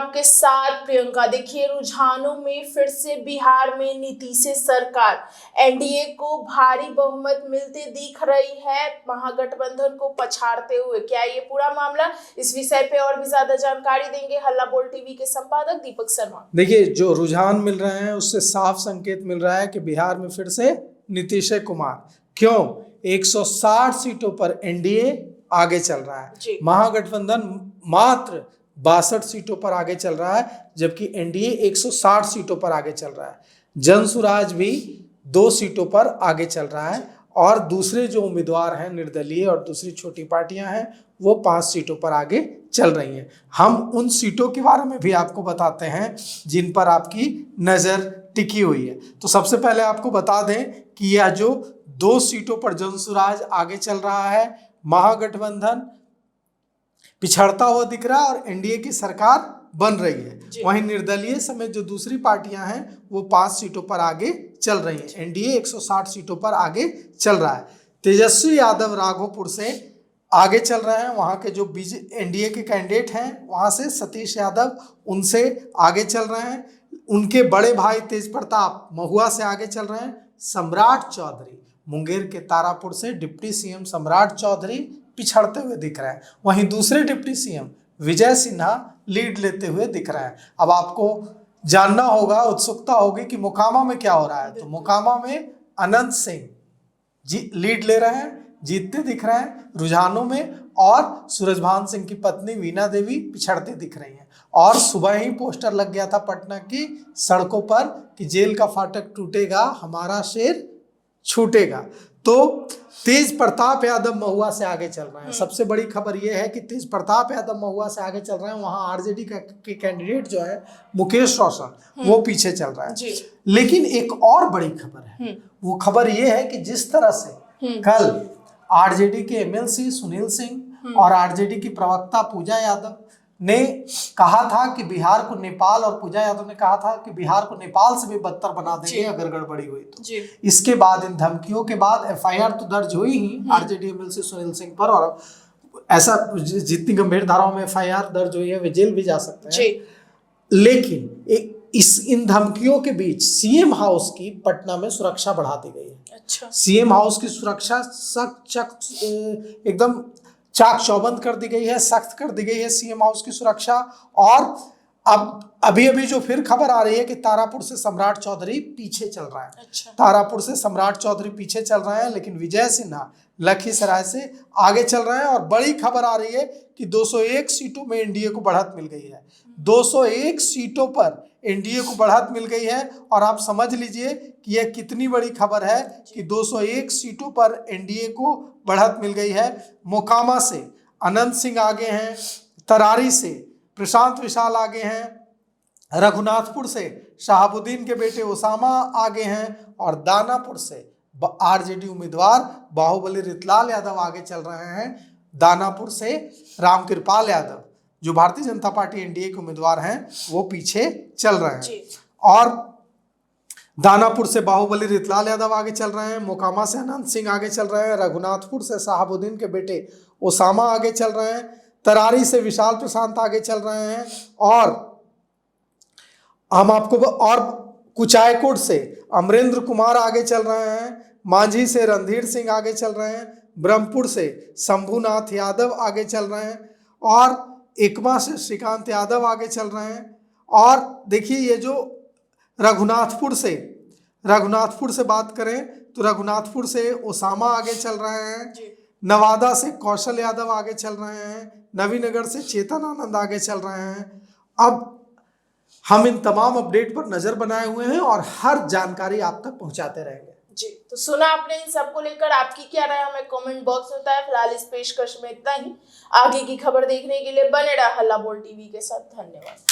आपके साथ प्रियंका। देखिए, रुझानों में फिर से बिहार में नीतीश सरकार एनडीए को भारी बहुमत मिलते दिख रही है, महागठबंधन को पछाड़ते हुए। क्या ये पूरा मामला, इस विषय पे और भी ज्यादा जानकारी देंगे हल्ला बोल टीवी के संपादक दीपक शर्मा। देखिए, जो रुझान मिल रहे हैं उससे साफ संकेत मिल रहा है कि बिहार में फिर से नीतीश कुमार। क्यों? 160 सीटों पर एनडीए आगे चल रहा है, महागठबंधन मात्र 62 सीटों पर आगे चल रहा है, जबकि एनडीए 160 सीटों पर आगे चल रहा है। जनसुराज भी 2 सीटों पर आगे चल रहा है और दूसरे जो उम्मीदवार हैं निर्दलीय और दूसरी छोटी पार्टियां हैं वो 5 सीटों पर आगे चल रही हैं। हम उन सीटों के बारे में भी आपको बताते हैं जिन पर आपकी नज़र टिकी हुई है। तो सबसे पहले आपको बता दें कि यह जो 2 सीटों पर जनसुराज आगे चल रहा है, महागठबंधन पिछड़ता हुआ दिख रहा है और एनडीए की सरकार बन रही है। वहीं निर्दलीय समेत जो दूसरी पार्टियां हैं वो 5 सीटों पर आगे चल रही हैं। एनडीए 160 सीटों पर आगे चल रहा है। तेजस्वी यादव राघोपुर से आगे चल रहे हैं, वहां के जो एनडीए के कैंडिडेट हैं वहां से सतीश यादव उनसे आगे चल रहे हैं। उनके बड़े भाई तेज प्रताप महुआ से आगे चल रहे हैं। सम्राट चौधरी मुंगेर के तारापुर से डिप्टी सीएम सम्राट चौधरी पिछड़ते हुए दिख रहे हैं। वहीं दूसरे deputy CM Vijay Sinha lead लेते हुए दिख रहे हैं। अब आपको जानना होगा, उत्सुकता होगी कि मोकामा में क्या हो रहा है। तो मोकामा में अनंत सिंह जी लीड ले रहे हैं, जीतते दिख रहे हैं रुझानों में, और सूरजभान सिंह की पत्नी वीणा देवी पिछड़ते दिख रही हैं। और सुबह ही पोस्टर लग गया था पटना की सड़कों पर कि जेल का फाटक टूटेगा, हमारा शेर छूटेगा। तो तेज प्रताप यादव महुआ से आगे चल रहे हैं। सबसे बड़ी खबर यह है कि तेज प्रताप यादव महुआ से आगे चल रहे हैं। वहां आरजेडी के कैंडिडेट जो है मुकेश रोशन वो पीछे चल रहा है। लेकिन एक और बड़ी खबर है, वो खबर यह है कि जिस तरह से कल आरजेडी के एमएलसी सुनील सिंह और आरजेडी की प्रवक्ता पूजा यादव ने कहा था कि बिहार को नेपाल, और पूजा यादव ने कहा था कि बिहार को नेपाल से भी बदतर बना देंगे अगर गड़बड़ी हुई तो। इसके बाद, इन धमकियों के बाद एफआईआर तो दर्ज हुई ही आरजेडी एमएलसी सुनील सिंह पर, और ऐसा जितनी गंभीर धाराओं में एफआईआर दर्ज हुई है वे जेल भी जा सकते हैं। लेकिन इन धमकियों के बीच सीएम हाउस की पटना में सुरक्षा बढ़ा दी गई है। अच्छा। सीएम हाउस की सुरक्षा एकदम चाक चौबंद कर दी गई है, सख्त कर दी गई है सीएम हाउस की सुरक्षा। और अब अभी जो फिर खबर आ रही है कि तारापुर से सम्राट चौधरी पीछे चल रहा है। अच्छा। तारापुर से सम्राट चौधरी पीछे चल रहे हैं, लेकिन विजय सिन्हा लखीसराय से आगे चल रहे हैं। और बड़ी खबर आ रही है कि 201 सीटों में एनडीए को बढ़त मिल गई है। 201 सीटों पर एनडीए को बढ़त मिल गई है। और आप समझ लीजिए कि यह कितनी बड़ी खबर है कि 201 सीटों पर एनडीए को बढ़त मिल गई है। मोकामा से अनंत सिंह आगे हैं, तरारी से प्रशांत विशाल आगे हैं, रघुनाथपुर से शहाबुद्दीन के बेटे ओसामा आगे हैं, और दानापुर से आरजेडी उम्मीदवार बाहुबली रितलाल यादव आगे चल रहे हैं। दानापुर से रामकृपाल यादव जो भारतीय जनता पार्टी एनडीए के उम्मीदवार हैं वो पीछे चल रहे हैं। और दानापुर से बाहुबली रितलाल यादव आगे चल रहे हैं, मोकामा से अनंत सिंह आगे चल रहे हैं, रघुनाथपुर से शहाबुद्दीन के बेटे ओसामा आगे चल रहे हैं, तरारी से विशाल प्रशांत आगे चल रहे हैं, और हम आपको और कुचायकोट से अमरेंद्र कुमार आगे चल रहे हैं, मांझी से रणधीर सिंह आगे चल रहे हैं, ब्रह्मपुर से शंभुनाथ यादव आगे चल रहे हैं, और एकमा से श्रीकांत यादव आगे चल रहे हैं। और देखिए, ये जो रघुनाथपुर से बात करें तो रघुनाथपुर से ओसामा आगे चल रहे हैं, नवादा से कौशल यादव आगे चल रहे हैं, नवीनगर से चेतन आनंद आगे चल रहे हैं। अब हम इन तमाम अपडेट पर नजर बनाए हुए हैं और हर जानकारी आप तक पहुंचाते रहेंगे। जी, तो सुना आपने इन सबको लेकर, आपकी क्या राय हमें कमेंट बॉक्स में बताएं। फिलहाल इस पेशकश में इतना ही। आगे की खबर देखने के लिए बने रहा हल्ला बोल टीवी के साथ। धन्यवाद।